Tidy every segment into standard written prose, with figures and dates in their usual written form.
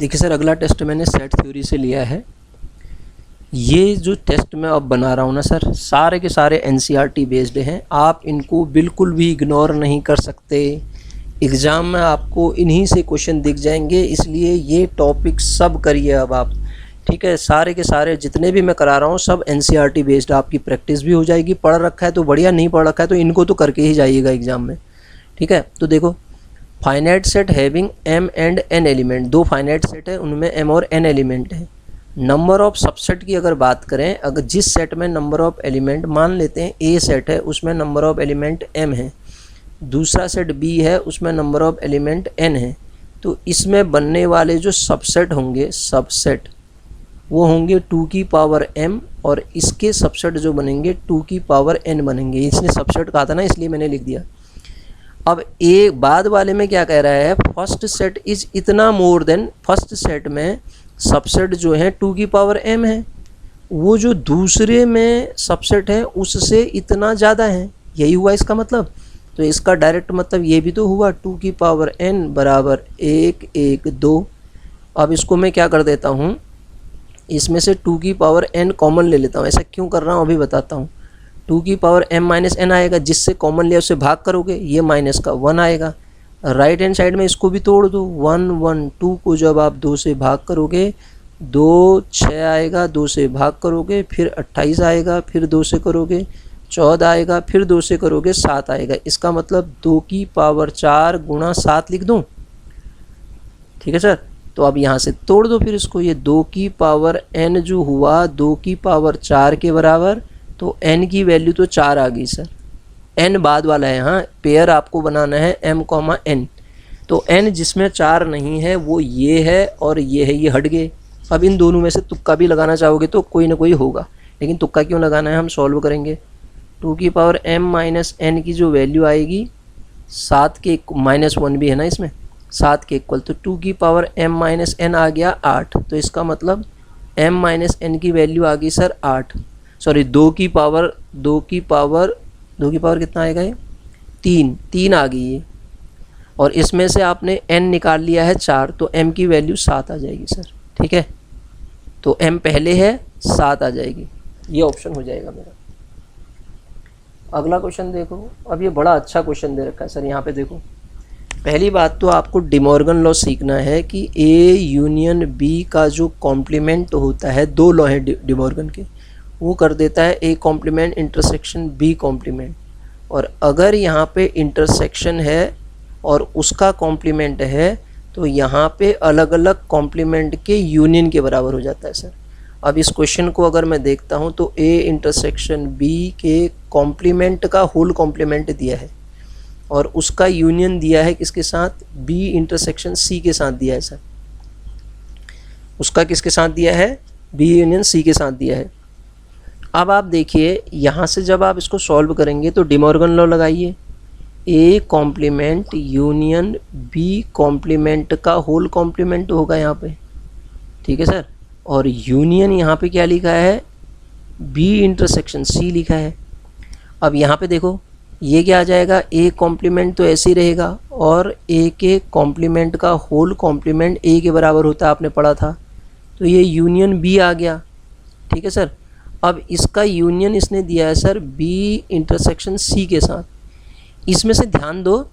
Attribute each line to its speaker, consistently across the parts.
Speaker 1: देखिए सर, अगला टेस्ट मैंने सेट थ्योरी से लिया है। ये जो टेस्ट मैं अब बना रहा हूँ ना सर, सारे के सारे एनसीईआरटी बेस्ड हैं। आप इनको बिल्कुल भी इग्नोर नहीं कर सकते। एग्ज़ाम में आपको इन्हीं से क्वेश्चन दिख जाएंगे, इसलिए ये टॉपिक सब करिए अब आप। ठीक है, सारे के सारे जितने भी मैं करा रहा हूँ सब एनसीईआरटी बेस्ड, आपकी प्रैक्टिस भी हो जाएगी। पढ़ रखा है तो बढ़िया, नहीं पढ़ रखा है तो इनको तो करके ही जाइएगा एग्ज़ाम में। ठीक है, तो देखो, finite set having m and n element, दो फाइनाइट सेट है, उनमें m और n एलिमेंट है। नंबर ऑफ सबसेट की अगर बात करें, अगर जिस सेट में नंबर ऑफ एलिमेंट, मान लेते हैं a सेट है, उसमें नंबर ऑफ एलिमेंट m है, दूसरा सेट b है, उसमें नंबर ऑफ एलिमेंट n है, तो इसमें बनने वाले जो सबसेट होंगे, सबसेट वो होंगे 2 की पावर m, और इसके सबसेट जो बनेंगे 2 की पावर n बनेंगे। इसने सबसेट कहा था ना, इसलिए मैंने लिख दिया। अब एक बाद वाले में क्या कह रहा है, फर्स्ट सेट इज इतना मोर देन, फर्स्ट सेट में सबसेट जो है 2 की पावर m है, वो जो दूसरे में सबसेट है उससे इतना ज़्यादा है। यही हुआ इसका मतलब। तो इसका डायरेक्ट मतलब ये भी तो हुआ, 2 की पावर n बराबर 1 1 2। अब इसको मैं क्या कर देता हूँ, इसमें से 2 की पावर n कॉमन ले लेता हूँ। ऐसा क्यों कर रहा हूँ अभी बताता हूँ। 2 की पावर m माइनस n आएगा, जिससे कॉमन लिया उससे भाग करोगे, ये माइनस का 1 आएगा। राइट हैंड साइड में इसको भी तोड़ दो, 1 1 2 को जब आप 2 से भाग करोगे 2 6 आएगा, 2 से भाग करोगे फिर 28 आएगा, फिर 2 से करोगे 14 आएगा, फिर 2 से करोगे 7 आएगा। इसका मतलब 2 की पावर 4 गुणा 7 लिख दूँ। ठीक है सर, तो अब यहाँ से तोड़ दो फिर इसको, ये 2 की पावर n जो हुआ 2 की पावर 4 के बराबर, तो n की वैल्यू तो 4 आ गई सर। n बाद वाला है, हाँ, पेयर आपको बनाना है m, n। तो n जिसमें 4 नहीं है वो ये है और ये है, ये हट गए। अब इन दोनों में से तुक्का भी लगाना चाहोगे तो कोई ना कोई होगा, लेकिन तुक्का क्यों लगाना है, हम सॉल्व करेंगे। 2 की पावर m माइनस n की जो वैल्यू आएगी 7 के माइनस 1 भी है ना इसमें, 7 के इक्वल, तो 2 की पावर m माइनस n आ गया 8। तो इसका मतलब m माइनस n की वैल्यू आ गई सर 8, सॉरी 2 की पावर कितना आएगा, ये 3 आ गई ये। और इसमें से आपने n निकाल लिया है 4, तो m की वैल्यू 7 आ जाएगी सर। ठीक है, तो m पहले है, 7 आ जाएगी, ये ऑप्शन हो जाएगा मेरा। अगला क्वेश्चन देखो, अब ये बड़ा अच्छा क्वेश्चन दे रखा है सर। यहाँ पे देखो, पहली बात तो आपको डिमॉर्गन लॉ सीखना है कि A यूनियन B का जो कॉम्प्लीमेंट होता है, दो लॉ है डिमॉर्गन के, वो कर देता है A complement intersection B complement. और अगर यहाँ पे इंटरसेक्शन है और उसका कॉम्प्लीमेंट है, तो यहाँ पे अलग अलग कॉम्प्लीमेंट के यूनियन के बराबर हो जाता है सर। अब इस क्वेश्चन को अगर मैं देखता हूँ तो A इंटरसेक्शन B के कॉम्प्लीमेंट का होल कॉम्प्लीमेंट दिया है और उसका यूनियन दिया है किसके साथ, B इंटरसेक्शन C के साथ दिया है सर। उसका किसके साथ दिया है, B यूनियन C के साथ दिया है। अब आप देखिए, यहाँ से जब आप इसको सॉल्व करेंगे तो डिमॉर्गन लॉ लगाइए, A complement union B complement का होल कॉम्प्लीमेंट होगा यहाँ पे। ठीक है सर, और यूनियन यहाँ पे क्या लिखा है, B इंटरसेक्शन C लिखा है। अब यहाँ पे देखो, ये क्या आ जाएगा, A कॉम्प्लीमेंट तो ऐसे ही रहेगा और A के कॉम्प्लीमेंट का होल कॉम्प्लीमेंट A के बराबर होता है, आपने पढ़ा था, तो ये यूनियन B आ गया। ठीक है सर, अब इसका यूनियन इसने दिया है सर B इंटरसेक्शन C के साथ। इसमें से ध्यान दो,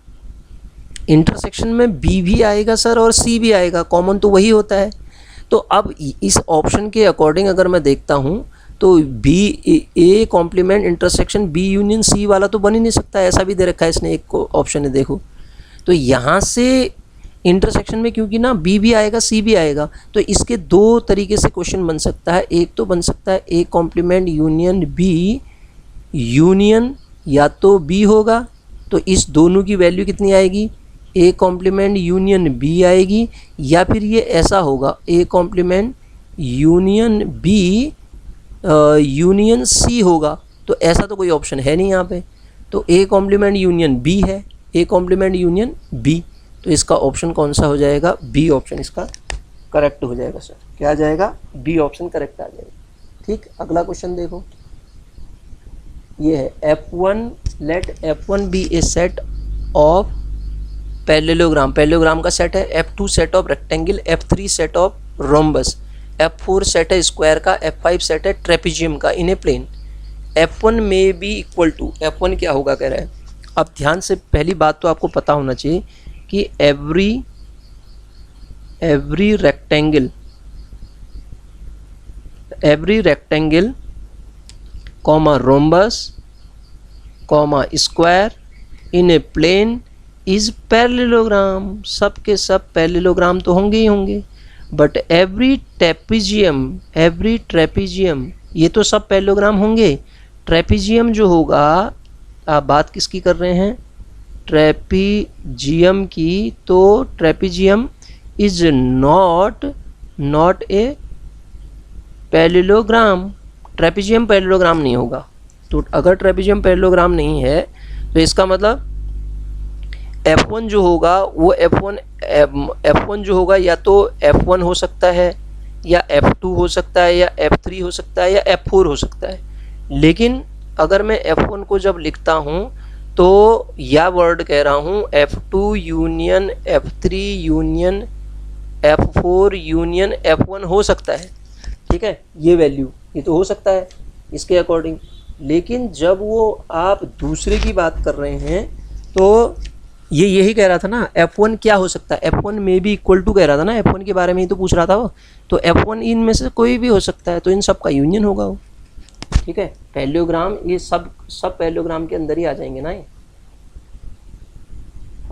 Speaker 1: इंटरसेक्शन में B भी आएगा सर और C भी आएगा, कॉमन तो वही होता है। तो अब इस ऑप्शन के अकॉर्डिंग अगर मैं देखता हूँ तो A complement intersection B union C वाला तो बन ही नहीं सकता, ऐसा भी दे रखा है इसने एक ऑप्शन है, देखो। तो यहाँ से इंटरसेक्शन में क्योंकि ना B भी आएगा C भी आएगा, तो इसके दो तरीके से क्वेश्चन बन सकता है। एक तो बन सकता है A complement union B, union या तो B होगा, तो इस दोनों की वैल्यू कितनी आएगी, A कॉम्प्लीमेंट यूनियन B आएगी, या फिर ये ऐसा होगा A complement union B union C होगा। तो ऐसा तो कोई ऑप्शन है नहीं यहाँ पे, तो A कॉम्प्लीमेंट यूनियन B है, A कॉम्प्लीमेंट यूनियन B, तो इसका ऑप्शन कौन सा हो जाएगा, B ऑप्शन इसका करेक्ट हो जाएगा सर। क्या आ जाएगा, B ऑप्शन करेक्ट आ जाएगा। ठीक, अगला क्वेश्चन देखो, ये है F1, let F1 be a set of parallelogram, parallelogram का सेट है F2 set of rectangle, F3 set of rhombus, F4 set है स्क्वायर का, F5 सेट है ट्रेपेजियम का इन ए प्लेन। F1 में बी इक्वल टू, F1 क्या होगा कह रहा है। अब ध्यान से पहली बात तो आपको पता होना चाहिए कि every rectangle comma rhombus comma square in a plane is parallelogram. सब के सब पैरेललोग्राम तो होंगे ही होंगे, बट एवरी ट्रेपेजियम ये तो सब पैरेललोग्राम होंगे। ट्रेपेजियम जो होगा, आप बात किसकी कर रहे हैं, ट्रेपेजियम की, तो trapezium is not a parallelogram. Trapezium parallelogram नहीं होगा। तो अगर ट्रेपेजियम पैरेललोग्राम नहीं है तो इसका मतलब F1 जो होगा वो F1 जो होगा या तो F1 हो सकता है या F2 हो सकता है या F3 हो सकता है या F4 हो सकता है। लेकिन अगर मैं F1 को जब लिखता हूँ तो यह वर्ड कह रहा हूँ F2 union F3 union F4 union F1 हो सकता है, ठीक है, ये वैल्यू ये तो हो सकता है इसके अकॉर्डिंग। लेकिन जब वो आप दूसरे की बात कर रहे हैं तो ये यही कह रहा था ना, F1 क्या हो सकता है, F1 में भी इक्वल टू कह रहा था ना, F1 के बारे में ही तो पूछ रहा था वो। तो F1 इनमें से कोई भी हो सकता है, तो इन सब का यूनियन होगा वो, ठीक है। पैरेललोग्राम ये सब पैरेललोग्राम के अंदर ही आ जाएंगे ना ये।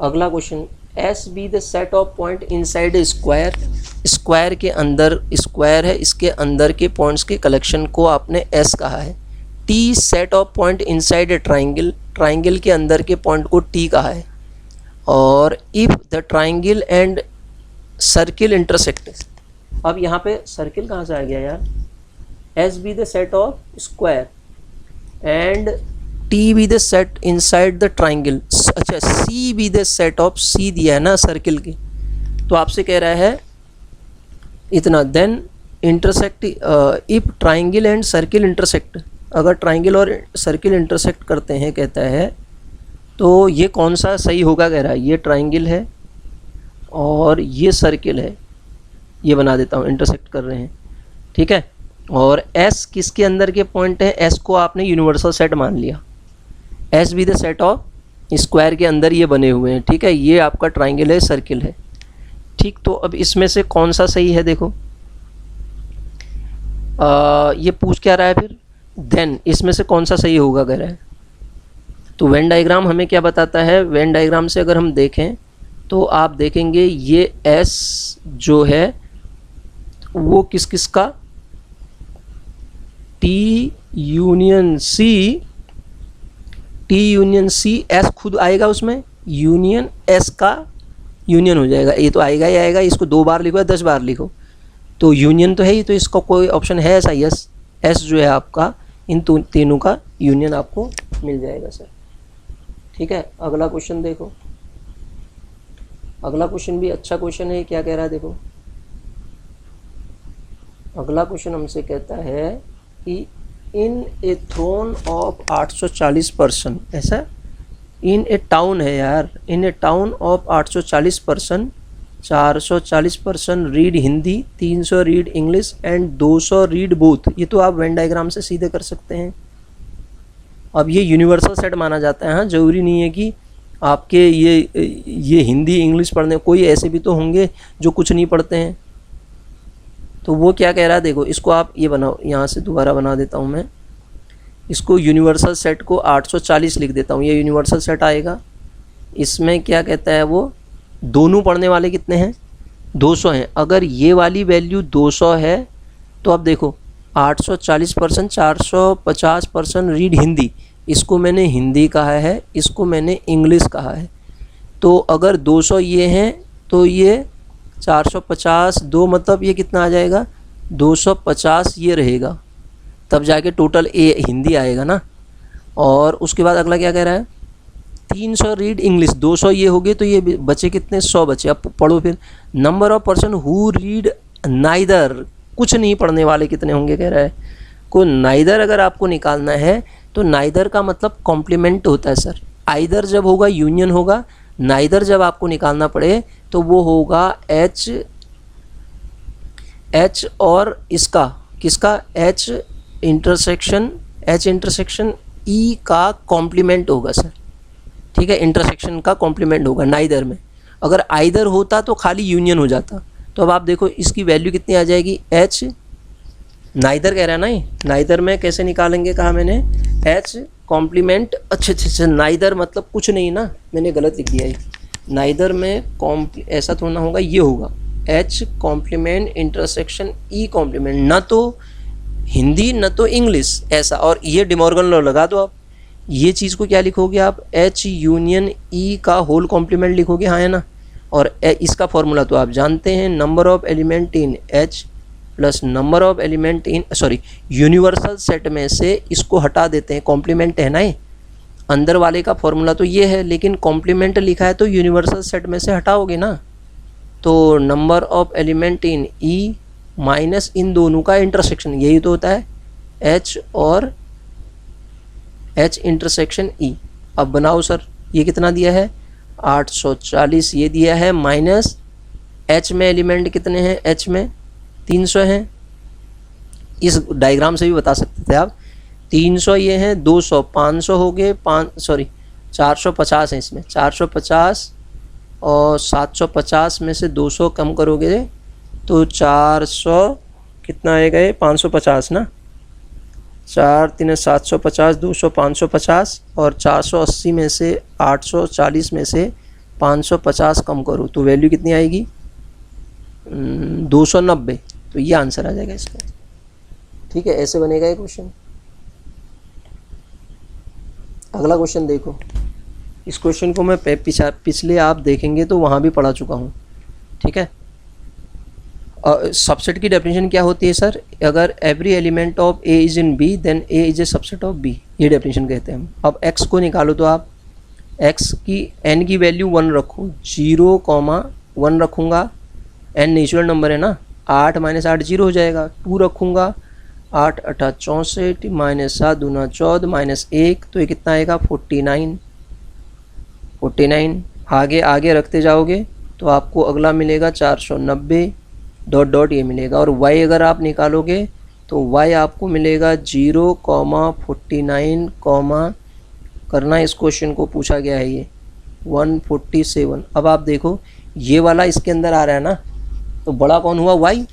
Speaker 1: अगला question, S be the set of point inside A square. Square के अंदर स्क्वायर है, इसके अंदर के पॉइंट्स के कलेक्शन को आपने एस कहा है। T set of point inside a triangle, triangle के अंदर के पॉइंट को टी कहा है। और if the triangle and circle intersect, अब यहाँ पे सर्किल कहाँ से आ गया यार, S be the set of square and T be the set inside the triangle, अच्छा C be the set of, C दिया है ना सर्किल के, तो आपसे कह रहा है इतना, then intersect if triangle and circle intersect, अगर ट्राइंगल और सर्किल इंटरसेक्ट करते हैं कहता है तो ये कौन सा सही होगा कह रहा है, ये ट्राइंगल है और ये सर्किल है, ये बना देता हूँ, इंटरसेक्ट कर रहे हैं, ठीक है। और एस किसके अंदर के पॉइंट है, एस को आपने यूनिवर्सल सेट मान लिया, S be the set of square के अंदर ये बने हुए हैं, ठीक है, ये आपका ट्राइंगल है, सर्किल है, ठीक। तो अब इसमें से कौन सा सही है देखो, ये पूछ क्या रहा है फिर, देन इसमें से कौन सा सही होगा कह रहा है। तो वेन डायग्राम हमें क्या बताता है, वेन डायग्राम से अगर हम देखें तो आप देखेंगे ये एस जो है वो किस किस का, टी यूनियन सी, एस खुद आएगा उसमें, यूनियन एस का यूनियन हो जाएगा, ये तो आएगा ही आएगा, इसको 2 बार लिखो या 10 बार लिखो, तो यूनियन तो है ही, तो इसका कोई ऑप्शन है ऐसा, यस, एस जो है आपका इन तीनों का यूनियन आपको मिल जाएगा सर, ठीक है। अगला क्वेश्चन देखो, अगला क्वेश्चन भी अच्छा क्वेश्चन है, क्या कह रहा है देखो, अगला क्वेश्चन हमसे कहता है कि in a throne of 840 person, ऐसा इन ए टाउन है यार, in a town of 840 person, 440 person read Hindi, 300 read English and 200 read both. ये तो आप वेन डायग्राम से सीधे कर सकते हैं। अब ये यूनिवर्सल सेट माना जाता है, हाँ, ज़रूरी नहीं है कि आपके ये हिंदी इंग्लिश पढ़ने, कोई ऐसे भी तो होंगे जो कुछ नहीं पढ़ते हैं। तो वो क्या कह रहा है देखो, इसको आप ये बनाओ, यहाँ से दोबारा बना देता हूँ मैं, इसको यूनिवर्सल सेट को 840 लिख देता हूँ, ये यूनिवर्सल सेट आएगा। इसमें क्या कहता है वो, दोनों पढ़ने वाले कितने हैं, 200 हैं। अगर ये वाली वैल्यू 200 है तो अब देखो 840% 450% रीड हिंदी, इसको मैंने हिंदी कहा है, इसको मैंने इंग्लिश कहा है। तो अगर 200 ये हैं तो ये 450 2 मतलब ये कितना आ जाएगा, 250 ये रहेगा, तब जाके टोटल ए हिंदी आएगा ना। और उसके बाद अगला क्या कह रहा है, 300 रीड इंग्लिश, 200 ये हो गए तो ये बचे कितने, 100 बचे। अब पढ़ो फिर, number of person who read neither, कुछ नहीं पढ़ने वाले कितने होंगे कह रहा है। को नाइदर अगर आपको निकालना है तो नाइदर का मतलब कॉम्प्लीमेंट होता है सर, आइदर जब होगा यूनियन होगा, नाइदर जब आपको निकालना पड़े तो वो होगा एच और इसका किसका एच इंटरसेक्शन ई का कॉम्प्लीमेंट होगा सर, ठीक है, इंटरसेक्शन का कॉम्प्लीमेंट होगा नाइदर में। अगर आइदर होता तो खाली यूनियन हो जाता। तो अब आप देखो इसकी वैल्यू कितनी आ जाएगी, एच नाइदर कह रहा है ना, ये नाइदर में कैसे निकालेंगे कहा मैंने, एच कॉम्प्लीमेंट, अच्छा नाइदर मतलब कुछ नहीं ना, मैंने गलत लिख दिया है, नाइदर में ऐसा थोड़ा होगा, ये होगा H complement intersection E complement, ना तो हिंदी न तो इंग्लिश ऐसा, और ये डिमॉर्गन लॉ लगा दो आप। ये चीज़ को क्या लिखोगे आप, एच यूनियन ई का होल कॉम्प्लीमेंट लिखोगे, हाँ है ना। और इसका फॉर्मूला तो आप जानते हैं, number of element in H plus number of element in universal set में से इसको हटा देते हैं, कॉम्प्लीमेंट है ना ये, अंदर वाले का फॉर्मूला तो ये है, लेकिन कॉम्प्लीमेंट लिखा है तो यूनिवर्सल सेट में से हटाओगे ना। तो number of element in E minus इन दोनों का इंटरसेक्शन, यही तो होता है एच और एच इंटरसेक्शन ई। अब बनाओ सर, ये कितना दिया है 840 ये दिया है, माइनस एच में एलिमेंट कितने हैं, एच में 300 हैं, इस डायग्राम से भी बता सकते थे आप, 300 ये हैं, 200 500 हो गए, 450 हैं इसमें, 450 और 750 में से 200 कम करोगे तो 400 कितना आएगा, ये 550 ना, 4 3 750, 200 550 और 480 में से 840 में से 550 कम करो तो वैल्यू कितनी आएगी 290। तो ये आंसर आ जाएगा इसका, ठीक है, ऐसे बनेगा ये क्वेश्चन। अगला क्वेश्चन देखो, इस क्वेश्चन को मैं पिछले आप देखेंगे तो वहाँ भी पढ़ा चुका हूँ, ठीक है। सबसेट की डेफिनेशन क्या होती है सर, अगर every element of A is in B then A is a subset of B, ये डेफिनेशन कहते हैं हम। अब एक्स को निकालो तो आप एक्स की एन की वैल्यू 1 रखो, 0,1 रखूँगा, एन नेचुरल नंबर है ना, 8 - 8 0 हो जाएगा, 2 रखूँगा, 8 × 8 64 - 7 दूना 14 - 1 तो ये कितना आएगा 49। आगे रखते जाओगे तो आपको अगला मिलेगा 490 डॉट ये मिलेगा, और y अगर आप निकालोगे तो y आपको मिलेगा 0,49, करना इस क्वेश्चन को पूछा गया है ये 147। अब आप देखो ये वाला इसके अंदर आ रहा है ना, तो बड़ा कौन हुआ y,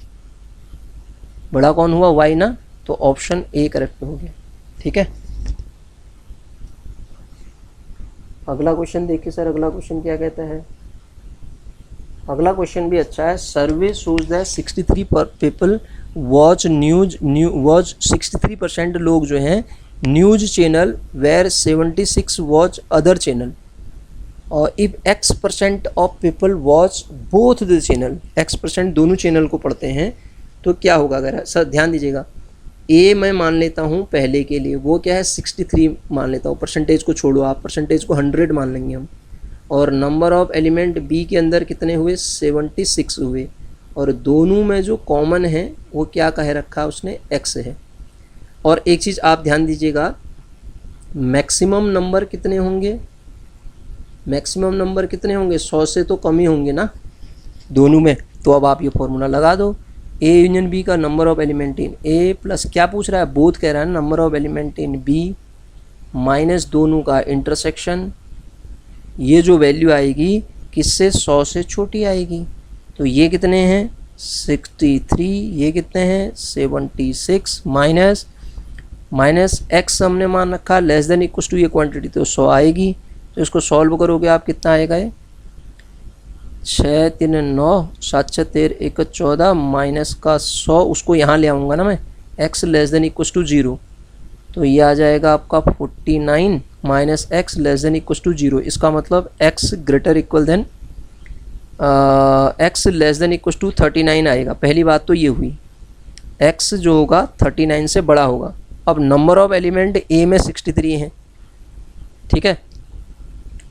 Speaker 1: बड़ा कौन हुआ y ना, तो ऑप्शन ए करेक्ट हो गया, ठीक है। अगला क्वेश्चन देखिए सर, अगला क्वेश्चन क्या कहता है, अगला क्वेश्चन भी अच्छा है। Survey shows that 63 people watch watch 63% लोग जो हैं news channel where 76 watch other channel, और if x% of people watch both the channel, x% दोनों चैनल को पढ़ते हैं तो क्या होगा। अगर सर ध्यान दीजिएगा, ए मैं मान लेता हूँ पहले के लिए, वो क्या है 63 मान लेता हूँ, परसेंटेज को छोड़ो आप, परसेंटेज को 100 मान लेंगे हम, और नंबर ऑफ एलिमेंट बी के अंदर कितने हुए 76 हुए, और दोनों में जो कॉमन है वो क्या कह रखा उसने, x है। और एक चीज़ आप ध्यान दीजिएगा, मैक्सिमम नंबर कितने होंगे, मैक्सिमम नंबर कितने होंगे, 100 से तो कम ही होंगे ना दोनों में। तो अब आप ये फॉर्मूला लगा दो, ए यूनियन बी का number of element in A plus क्या पूछ रहा है, बोथ कह रहा है ना, number of element in B minus दोनों का इंटरसेक्शन, ये जो वैल्यू आएगी किससे 100 से छोटी आएगी, तो ये कितने हैं 63, ये कितने हैं 76, माइनस एक्स हमने मान रखा लेस देन इक्वल टू ये क्वांटिटी, तो 100 आएगी। तो इसको सॉल्व करोगे आप कितना आएगा, ये 6 3 9 7 6 13 1 14 माइनस का 100, उसको यहाँ ले आऊँगा ना मैं, x less than equal to 0, तो ये आ जाएगा आपका 49 minus x less than equal to 0। इसका मतलब x greater equal than x less than equal to 39 आएगा। पहली बात तो ये हुई, x जो होगा 39 से बड़ा होगा। अब नंबर ऑफ एलिमेंट a में 63 हैं, ठीक है,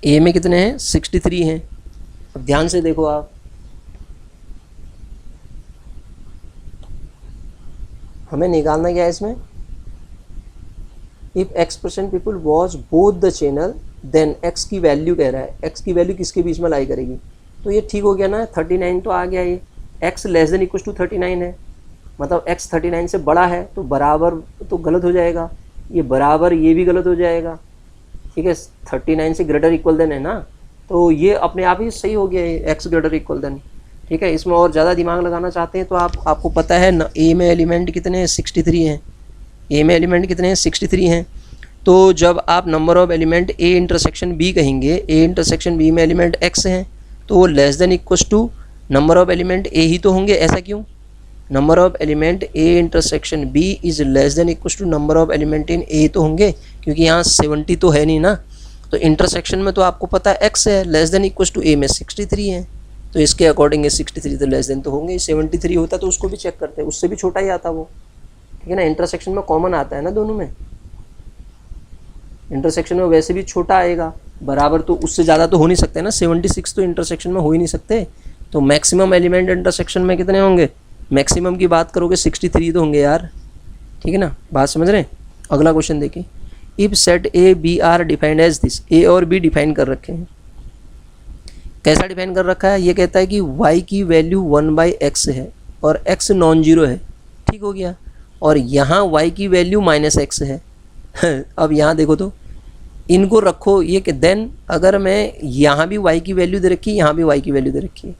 Speaker 1: a में कितने हैं 63 हैं। अब ध्यान से देखो आप, हमें निकालना क्या है इसमें, if x% people watch both the channel then x की वैल्यू कह रहा है, x की वैल्यू किसके बीच में लाई करेगी, तो ये ठीक हो गया ना, 39 तो आ गया, ये x less than equal to 39 है, मतलब x 39 से बड़ा है, तो बराबर तो गलत हो जाएगा, ये बराबर ये भी गलत हो जाएगा, ठीक है, 39 से ग्रेटर इक्वल देन है ना, तो ये अपने आप ही सही हो गया है x ग्रेटर इक्वल देन, ठीक है। इसमें और ज़्यादा दिमाग लगाना चाहते हैं तो आपको पता है ना, ए में एलिमेंट कितने हैं, 63 हैं, ए में एलिमेंट कितने हैं, 63 हैं। तो जब आप number of element A intersection B कहेंगे, ए इंटरसेक्शन बी में एलिमेंट x हैं, तो वो less than equals to number of element A ही तो होंगे, ऐसा क्यों, number of element A intersection B is less than equals to number of element in A तो होंगे, क्योंकि यहाँ 70 तो है नहीं ना, तो इंटरसेक्शन में तो आपको पता है x है, लेस देन इक्वल्स टू ए में 63 है, तो इसके अकॉर्डिंग 63 तो लेस देन तो होंगे, 73 होता तो उसको भी चेक करते हैं, उससे भी छोटा ही आता वो, ठीक है ना, इंटरसेक्शन में कॉमन आता है ना दोनों में, इंटरसेक्शन में वैसे भी छोटा आएगा, बराबर तो उससे ज़्यादा तो हो नहीं सकते ना, 76 तो इंटरसेक्शन में हो ही नहीं सकते, तो मैक्सिमम एलिमेंट इंटरसेक्शन में कितने होंगे, मैक्सिमम की बात करोगे 63 तो होंगे यार, ठीक है ना, बात समझ रहे हैं। अगला क्वेश्चन देखिए, if set A B are defined as this, A और बी डिफाइन कर रखे हैं, कैसा डिफाइन कर रखा है, ये कहता है कि y की वैल्यू 1/x है और x नॉन जीरो है, ठीक हो गया, और यहाँ y की वैल्यू -x है अब यहाँ देखो तो इनको रखो ये कि देन अगर मैं यहाँ भी y की वैल्यू दे रखी है, यहाँ भी y की वैल्यू दे रखी है,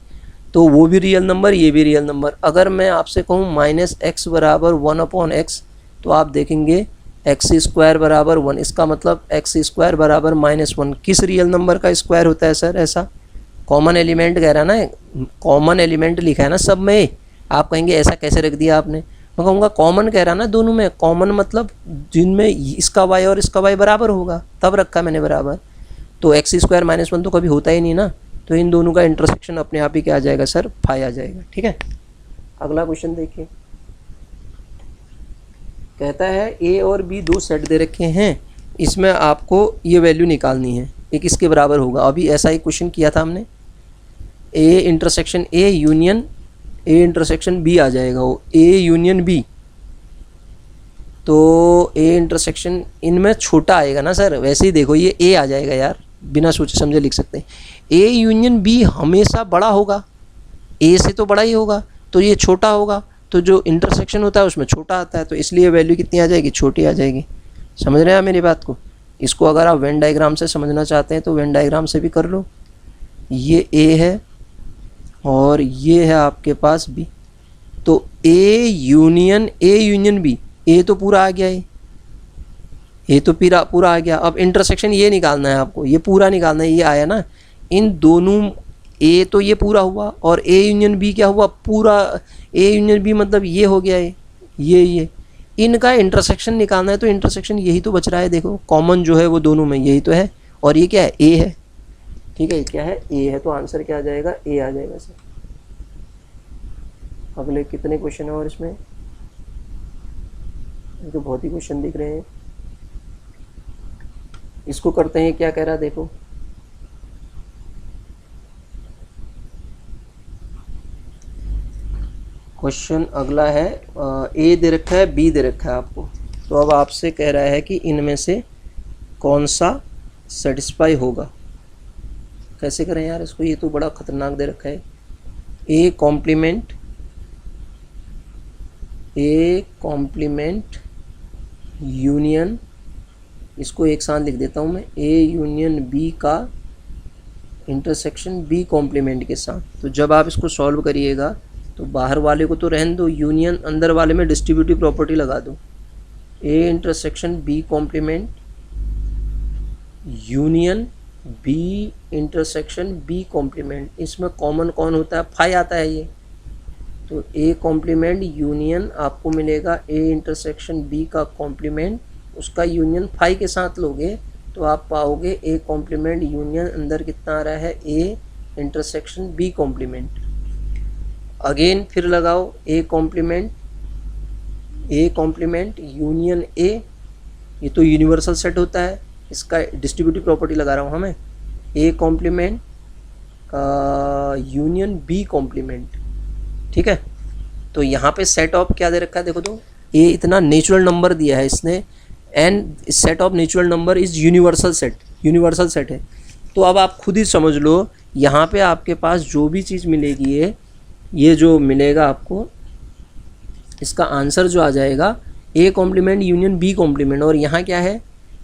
Speaker 1: तो वो भी रियल नंबर, ये भी रियल नंबर, अगर मैं आपसे कहूँ -x बराबर 1/x, तो आप देखेंगे x² बराबर 1, इसका मतलब x² बराबर -1 किस रियल नंबर का स्क्वायर होता है सर, ऐसा कॉमन एलिमेंट कह रहा है ना, कॉमन एलिमेंट लिखा है ना सब में, आप कहेंगे ऐसा कैसे रख दिया आपने, मैं कहूँगा कॉमन कह रहा ना दोनों में, कॉमन मतलब जिनमें इसका y और इसका y बराबर होगा तब रखा मैंने बराबर, तो x² -1 तो कभी होता ही नहीं ना, तो इन दोनों का इंटरसेक्शन अपने आप ही क्या आ जाएगा सर, फाई आ जाएगा, ठीक है। अगला क्वेश्चन देखिए, कहता है ए और बी दो सेट दे रखे हैं, इसमें आपको ये वैल्यू निकालनी है, एक इसके बराबर होगा, अभी ऐसा ही क्वेश्चन किया था हमने, A intersection A union A intersection B आ जाएगा, वो ए यूनियन बी, तो ए इंटरसेक्शन इनमें छोटा आएगा ना सर, वैसे ही देखो ये ए आ जाएगा यार, बिना सोचे समझे लिख सकते हैं, ए यूनियन बी हमेशा बड़ा होगा, ए से तो बड़ा ही होगा, तो ये छोटा होगा, तो जो इंटरसेक्शन होता है उसमें छोटा आता है, तो इसलिए वैल्यू कितनी आ जाएगी, छोटी आ जाएगी, समझ रहे हैं आप मेरी बात को। इसको अगर आप वेन डायग्राम से समझना चाहते हैं तो वेन डायग्राम से भी कर लो, ये ए है और ये है आपके पास बी, तो ए यूनियन बी, ए तो पूरा आ गया है, ये तो पूरा आ गया, अब इंटरसेक्शन ये निकालना है आपको, ये पूरा निकालना है, ये आया ना, इन दोनों ए तो ये पूरा हुआ और ए यूनियन बी क्या हुआ, पूरा ए यूनियन बी मतलब ये हो गया है, ये इनका इंटरसेक्शन निकालना है, तो इंटरसेक्शन यही तो बच रहा है, देखो कॉमन जो है वो दोनों में यही तो है, और ये क्या है, ए है, ठीक है, क्या है, ए है, तो आंसर क्या आ जाएगा, ए आ जाएगा सर। अगले कितने क्वेश्चन है और इसमें, तो बहुत ही क्वेश्चन दिख रहे हैं, इसको करते हैं, क्या कह रहा है देखो, क्वेश्चन अगला है, ए दे रखा है, बी दे रखा है आपको, तो अब आपसे कह रहा है कि इनमें से कौन सा सेटिस्फाई होगा, कैसे करें यार इसको, ये तो बड़ा खतरनाक दे रखा है, ए कॉम्प्लीमेंट यूनियन, इसको एक साथ लिख देता हूँ मैं, ए यूनियन बी का इंटरसेक्शन बी कॉम्प्लीमेंट के साथ, तो जब आप इसको सॉल्व करिएगा तो बाहर वाले को तो रहने दो, यूनियन अंदर वाले में डिस्ट्रीब्यूटिव प्रॉपर्टी लगा दो, A intersection B complement union B intersection B complement, इसमें कॉमन कौन होता है, फाई आता है ये, तो ए कॉम्प्लीमेंट यूनियन आपको मिलेगा ए इंटरसेक्शन बी का कॉम्प्लीमेंट, उसका यूनियन फाई के साथ लोगे तो आप पाओगे ए कॉम्प्लीमेंट यूनियन अंदर कितना आ रहा है, A intersection B complement, again फिर लगाओ ए कॉम्प्लीमेंट यूनियन ए, ये तो यूनिवर्सल सेट होता है, इसका डिस्ट्रीब्यूटिव प्रॉपर्टी लगा रहा हूँ हमें, A complement union B complement, ठीक है। तो यहाँ पे सेट ऑफ क्या दे रखा है देखो, तो ए इतना नेचुरल नंबर दिया है इसने, and set of natural number is universal set, universal set है। तो अब आप खुद ही समझ लो, यहाँ पे आपके पास जो भी चीज़ मिलेगी ये जो मिलेगा आपको, इसका आंसर जो आ जाएगा A complement union B complement. और यहाँ क्या है,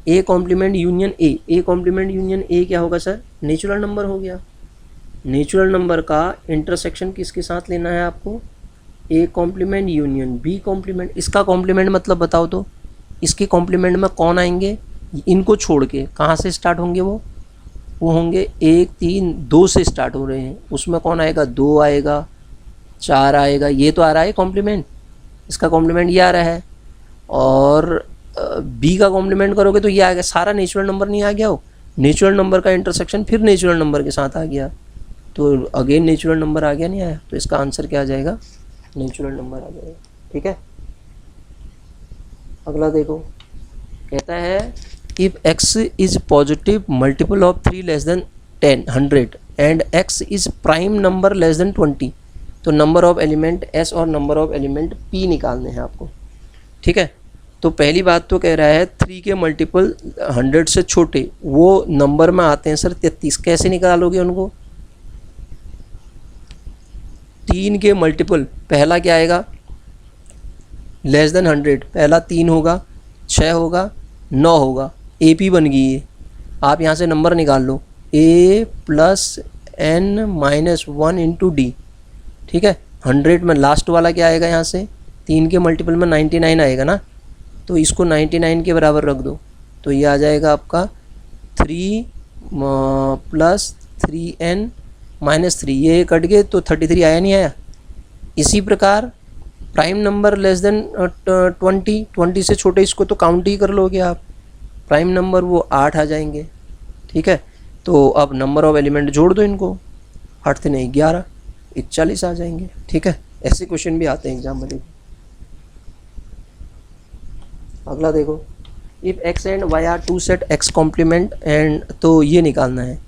Speaker 1: A complement union A. A complement union A क्या होगा सर, नेचुरल नंबर हो गया। नेचुरल नंबर का इंटरसेक्शन किसके साथ लेना है आपको, A complement union B complement. इसका कॉम्प्लीमेंट मतलब बताओ तो, इसके कॉम्प्लीमेंट में कौन आएंगे, इनको छोड़ के कहाँ से स्टार्ट होंगे, वो होंगे 1 3 2 से स्टार्ट हो रहे हैं। उसमें कौन आएगा, 2 आएगा, 4 आएगा, ये तो आ रहा है कॉम्प्लीमेंट, इसका कॉम्प्लीमेंट ये आ रहा है। और बी का कॉम्प्लीमेंट करोगे तो ये आ गया, सारा नेचुरल नंबर नहीं आ गया हो, नेचुरल नंबर का इंटरसेक्शन फिर नेचुरल नंबर के साथ आ गया, तो अगेन नेचुरल नंबर आ गया, नहीं आया, तो इसका आंसर क्या आ जाएगा, नेचुरल नंबर आ जाएगा। ठीक है, अगला देखो, कहता है if x is positive multiple of 3 less than 10 100 and x is prime number less than 20, तो नंबर ऑफ एलिमेंट s और नंबर ऑफ एलिमेंट p निकालने हैं आपको। ठीक है, तो पहली बात तो कह रहा है 3 के मल्टीपल 100 से छोटे वो नंबर में आते हैं सर 33, कैसे निकालोगे उनको, 3 के मल्टीपल, पहला क्या आएगा, लेस देन 100, पहला 3 होगा, 6 होगा, 9 होगा, ए पी बन गई है। आप यहाँ से नंबर निकाल लो, a plus n minus 1 into D. ठीक है, 100 में लास्ट वाला क्या आएगा, यहाँ से 3 के मल्टीपल में 99 आएगा ना, तो इसको 99 के बराबर रख दो, तो ये आ जाएगा आपका 3 प्लस 3n माइनस 3, ये कट गए तो 33 आया, नहीं आया। इसी प्रकार प्राइम नंबर लेस देन 20 से छोटे, इसको तो काउंट ही कर लोगे आप, प्राइम नंबर वो 8 आ जाएंगे। ठीक है, तो अब नंबर ऑफ एलिमेंट जोड़ दो इनको, 8 से नहीं 11, 41 आ जाएंगे। ठीक है, ऐसे क्वेश्चन भी आते हैं एग्जाम में। देखो अगला देखो, if x and y are two set x complement and, तो ये निकालना है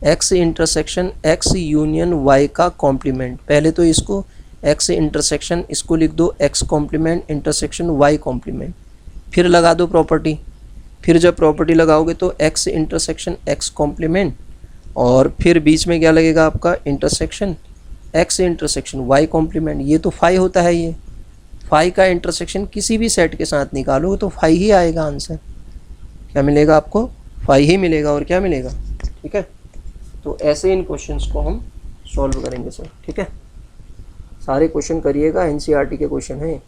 Speaker 1: x intersection x union y का कॉम्प्लीमेंट। पहले तो इसको x इंटरसेक्शन, इसको लिख दो x complement intersection y complement, फिर लगा दो प्रॉपर्टी, फिर जब प्रॉपर्टी लगाओगे तो x इंटरसेक्शन x कॉम्प्लीमेंट, और फिर बीच में क्या लगेगा आपका, intersection x intersection y complement. ये तो फाई होता है, ये फाई का इंटरसेक्शन किसी भी सेट के साथ निकालोगे तो फाई ही आएगा आंसर। क्या मिलेगा आपको, फाई ही मिलेगा, और क्या मिलेगा। ठीक है, तो ऐसे इन क्वेश्चंस को हम सॉल्व करेंगे सर। ठीक है, सारे क्वेश्चन करिएगा, एनसीईआरटी के क्वेश्चन हैं।